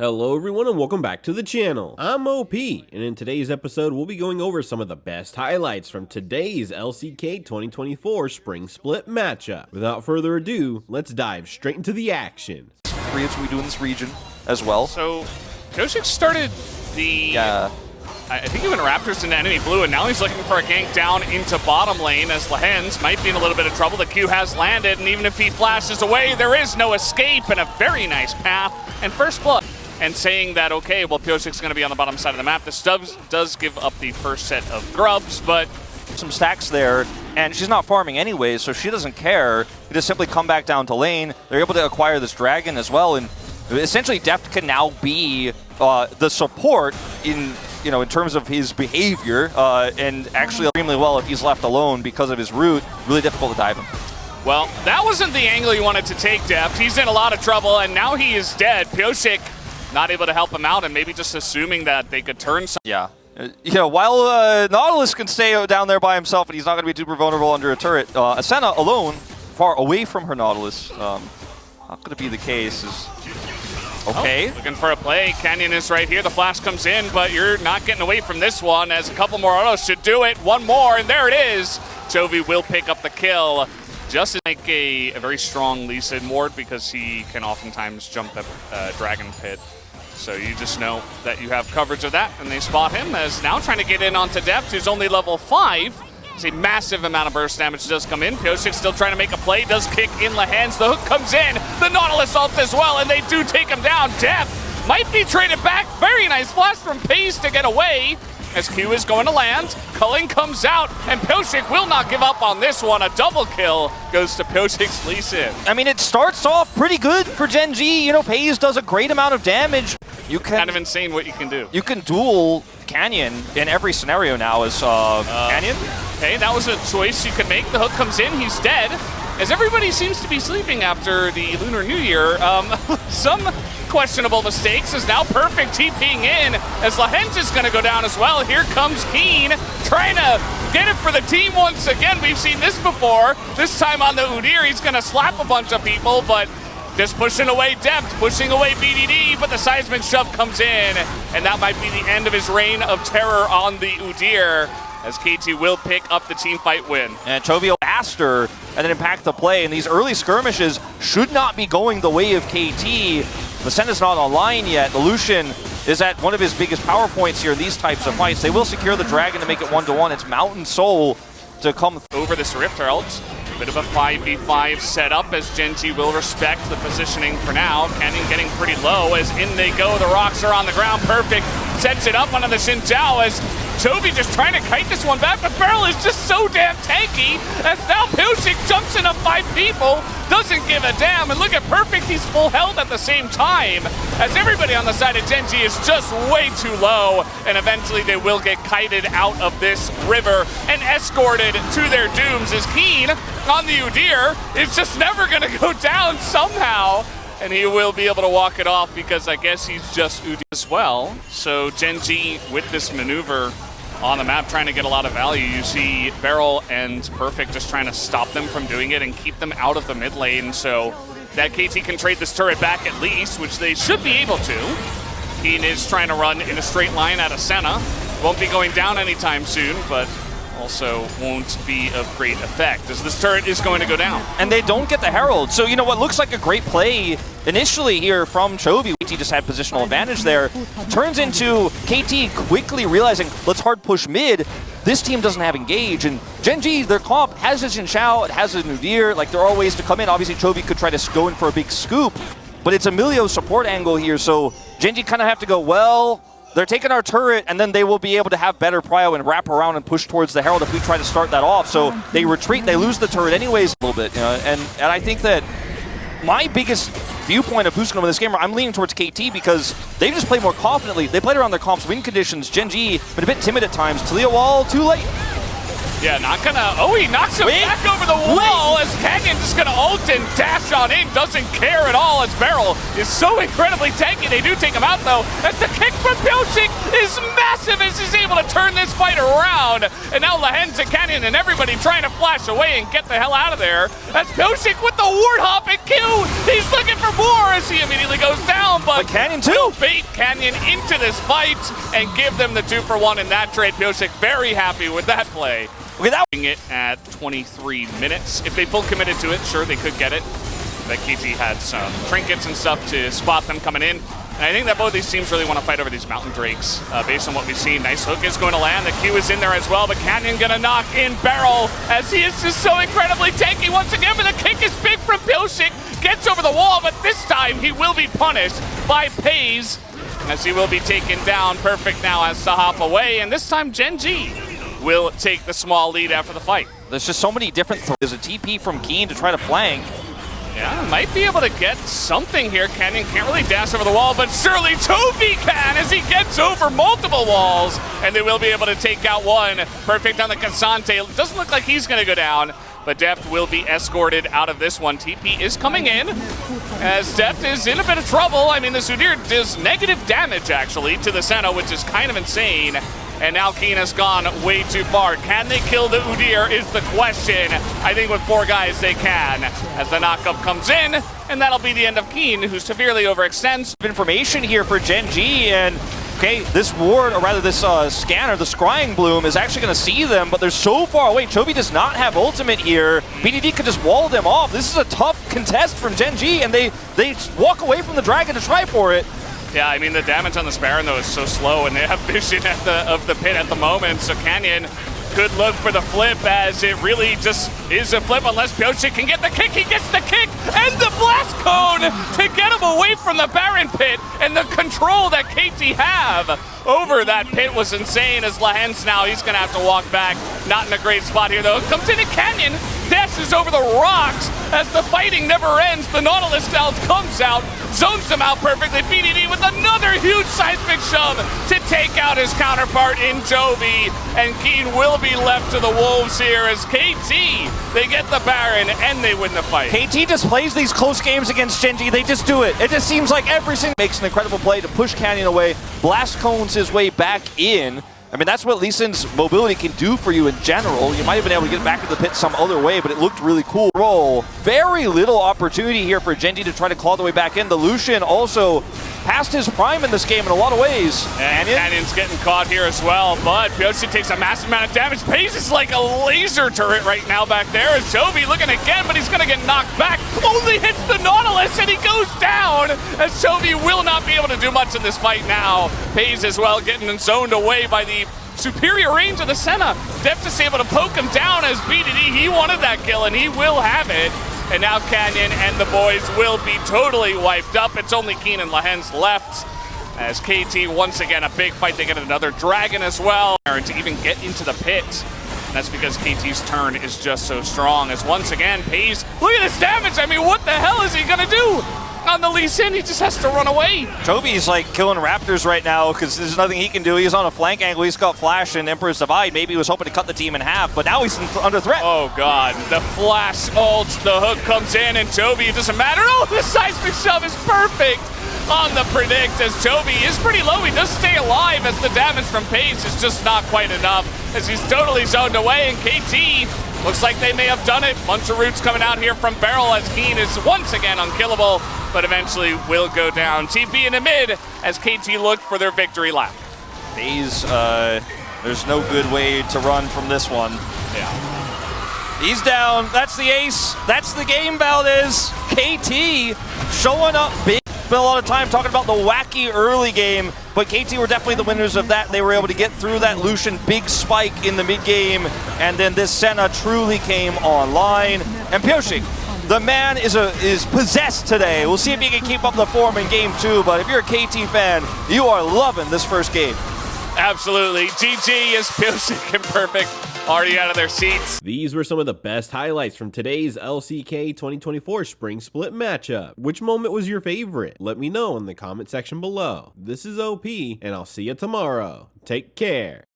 Hello everyone and welcome back to the channel. I'm OP, and in today's episode we'll be going over some of the best highlights from today's LCK 2024 Spring Split matchup. Without further ado, let's dive straight into the action. Three as we do in this region as well. So, Koshik started the, I think he went Raptors into enemy blue, and now he's looking for a gank down into bottom lane as Lehens might be in a little bit of trouble. The Q has landed, and even if he flashes away, there is no escape and a very nice path and first blood. And saying that, okay, well, Piosik's going to be on the bottom side of the map. This does give up the first set of grubs, but some stacks there, and she's not farming anyways, so she doesn't care. They just simply come back down to lane. They're able to acquire this dragon as well, and essentially Deft can now be the support in terms of his behavior, and actually extremely well if he's left alone because of his root. Really difficult to dive him. Well, that wasn't the angle he wanted to take, Deft. He's in a lot of trouble, and now he is dead. Piosik not able to help him out, and maybe just assuming that they could turn some. Yeah. While Nautilus can stay down there by himself and he's not going to be super vulnerable under a turret, Asena alone, far away from her Nautilus, not going to be the case. Okay. Looking for a play. Canyon is right here. The flash comes in, but you're not getting away from this one, as a couple more autos should do it. One more, and there it is. Chovy will pick up the kill. Just like a very strong Lee Sin ward, because he can oftentimes jump the Dragon Pit. So you just know that you have coverage of that, and they spot him as now trying to get in onto Deft, who's only level 5. It's a massive amount of burst damage does come in. Piosik's still trying to make a play, does kick in Lehens. The hook comes in, the Nautilus ult as well, and they do take him down. Deft might be traded back. Very nice flash from Pace to get away, as Q is going to land. Culling comes out, and Piosik will not give up on this one. A double kill goes to Piosik's Lee Sin. I mean, it starts off pretty good for Gen.G. Paze does a great amount of damage. Kind of insane what you can do. You can duel Canyon in every scenario now as Canyon. Okay, that was a choice you could make. The hook comes in, he's dead. As everybody seems to be sleeping after the Lunar New Year, some questionable mistakes is now Perfect TPing in as Lehens is going to go down as well. Here comes Keen trying to get it for the team once again. We've seen this before. This time on the Udyr, he's going to slap a bunch of people, but just pushing away Deft, pushing away BDD, but the seismic shove comes in, and that might be the end of his reign of terror on the Udyr, as KT will pick up the team fight win. And Chovy faster and then impact the play, and these early skirmishes should not be going the way of KT. The Senna's not online yet. The Lucian is at one of his biggest power points here in these types of fights. They will secure the dragon to make it 1-1. It's Mountain Soul to come over this Rift Herald. Bit of a 5v5 setup as Gen.G will respect the positioning for now. Canyon getting pretty low as in they go. The rocks are on the ground. Perfect sets it up onto the Xin Zhao as Chovy just trying to kite this one back, but Beryl is just so damn tanky as now Piosik jumps into 5 people, doesn't give a damn, and look at Perfect, he's full health at the same time as everybody on the side of Gen.G is just way too low, and eventually they will get kited out of this river and escorted to their dooms as Keen on the Udyr is just never going to go down somehow, and he will be able to walk it off because I guess he's just Udyr as well. So Gen.G with this maneuver on the map trying to get a lot of value. You see Beryl and Perfect just trying to stop them from doing it and keep them out of the mid lane, so that KT can trade this turret back at least, which they should be able to. Keen is trying to run in a straight line at Asena. Won't be going down anytime soon, but also won't be of great effect as this turret is going to go down. And they don't get the Herald. So, what looks like a great play initially here from Chovy, KT just had positional advantage there, turns into KT quickly realizing, let's hard push mid. This team doesn't have engage, and Gen.G, their comp has a Xin Zhao, it has a Udyr, like there are ways to come in. Obviously, Chovy could try to go in for a big scoop, but it's Emilio's support angle here, so Gen.G kind of have to go, well, they're taking our turret, and then they will be able to have better prio and wrap around and push towards the Herald if we try to start that off. So they retreat, they lose the turret anyways a little bit. And I think that my biggest viewpoint of who's going to win this game, I'm leaning towards KT because they just play more confidently. They played around their comp's win conditions. Gen.G been a bit timid at times. Talia Wall, too late. Yeah, not gonna. Oh, he knocks him back over the wall as Canyon just gonna ult and dash on in. Doesn't care at all as Beryl is so incredibly tanky. They do take him out though, as the kick from Pyosik is massive as he's able to turn this fight around. And now Lahen's and Canyon and everybody trying to flash away and get the hell out of there. As Pyosik with the ward hop and Q. He's looking for more as he immediately goes down, but Canyon too. will bait Canyon into this fight and give them the 2-for-1 in that trade. Pyosik very happy with that play. Look at that. It at 23 minutes. If they full committed to it, sure, they could get it. But KT had some trinkets and stuff to spot them coming in. And I think that both these teams really want to fight over these Mountain Drakes based on what we've seen. Nice hook is going to land. The Q is in there as well, but Canyon going to knock in Beryl as he is just so incredibly tanky once again. But the kick is big from Pyosik. Gets over the wall, but this time he will be punished by Pays as he will be taken down. Perfect now has to hop away, and this time Gen.G will take the small lead after the fight. There's just so many different There's a TP from Keen to try to flank. Yeah, might be able to get something here. Canyon can't really dash over the wall, but surely Toby can as he gets over multiple walls, and they will be able to take out one. Perfect on the Cassante. Doesn't look like he's going to go down, but Deft will be escorted out of this one. TP is coming in as Deft is in a bit of trouble. I mean, the Sudir does negative damage, actually, to the Senna, which is kind of insane. And now Keen has gone way too far. Can they kill the Udyr is the question. I think with 4 guys they can, as the knockup comes in, and that'll be the end of Keen, who severely overextends. Information here for Gen.G, and okay, this ward, or rather this scanner, the Scrying Bloom, is actually going to see them, but they're so far away. Chovy does not have ultimate here. BDD could just wall them off. This is a tough contest from Gen.G, and they walk away from the Dragon to try for it. Yeah, I mean, the damage on the Sparrow, though, is so slow, and they have vision of the pit at the moment, so Canyon could look for the flip, as it really just is a flip unless Pyosik can get the kick. He gets the kick and the blast cone to get him away from the Baron pit, and the control that KT have over that pit was insane, as Lahen's now, he's going to have to walk back. Not in a great spot here, though. Comes in a Canyon, dashes over the rocks as the fighting never ends. The Nautilus Stealth comes out, zones them out perfectly. BDD with another huge seismic shove to take out his counterpart in Jovi, and Keen will be left to the wolves here as KT, they get the Baron and they win the fight. KT just plays these close games against Gen.G. They just do it. It just seems like every single makes an incredible play to push Canyon away. Blast cones his way back in. I mean, that's what Lee Sin's mobility can do for you in general. You might have been able to get back to the pit some other way, but it looked really cool. Roll. Very little opportunity here for Gen.G to try to claw the way back in. The Lucian also past his prime in this game in a lot of ways. And Canyon's getting caught here as well, but Pyosik takes a massive amount of damage. Pays is like a laser turret right now back there. As Jovi looking again, but he's going to get knocked back. Only hits the Nautilus, and he goes down, as Jovi will not be able to do much in this fight now. Pays as well getting zoned away by the superior range of the Senna. Deft is able to poke him down as BDD. He wanted that kill, and he will have it. And now Canyon and the boys will be totally wiped up. It's only Keen and Lahen's left. As KT, once again, a big fight. They get another Dragon as well. To even get into the pit. And that's because KT's turn is just so strong. As once again, Pays, look at this damage. I mean, what the hell is he going to do? On the Lee Sin, he just has to run away. Toby's like killing Raptors right now because there's nothing he can do. He's on a flank angle. He's got Flash and Emperor's Divide. Maybe he was hoping to cut the team in half, but now he's under threat. Oh, God. The Flash ult, the hook comes in, and Toby, it doesn't matter. Oh, the seismic shove is perfect on the predict, as Toby is pretty low. He does stay alive, as the damage from Pace is just not quite enough, as he's totally zoned away, and KT looks like they may have done it. Bunch of roots coming out here from Beryl, as Keen is once again unkillable, but eventually will go down. TP in the mid as KT look for their victory lap. He's, there's no good way to run from this one. Yeah. He's down. That's the ace. That's the game, Valdez. KT showing up big. Spent a lot of time talking about the wacky early game, but KT were definitely the winners of that. They were able to get through that Lucian big spike in the mid game, and then this Senna truly came online. And Pyosik, the man is possessed today. We'll see if he can keep up the form in game 2, but if you're a KT fan, you are loving this first game. Absolutely. GG is Pyosik and Perfect already out of their seats. These were some of the best highlights from today's LCK 2024 Spring Split matchup. Which moment was your favorite? Let me know in the comment section below. This is OP, and I'll see you tomorrow. Take care.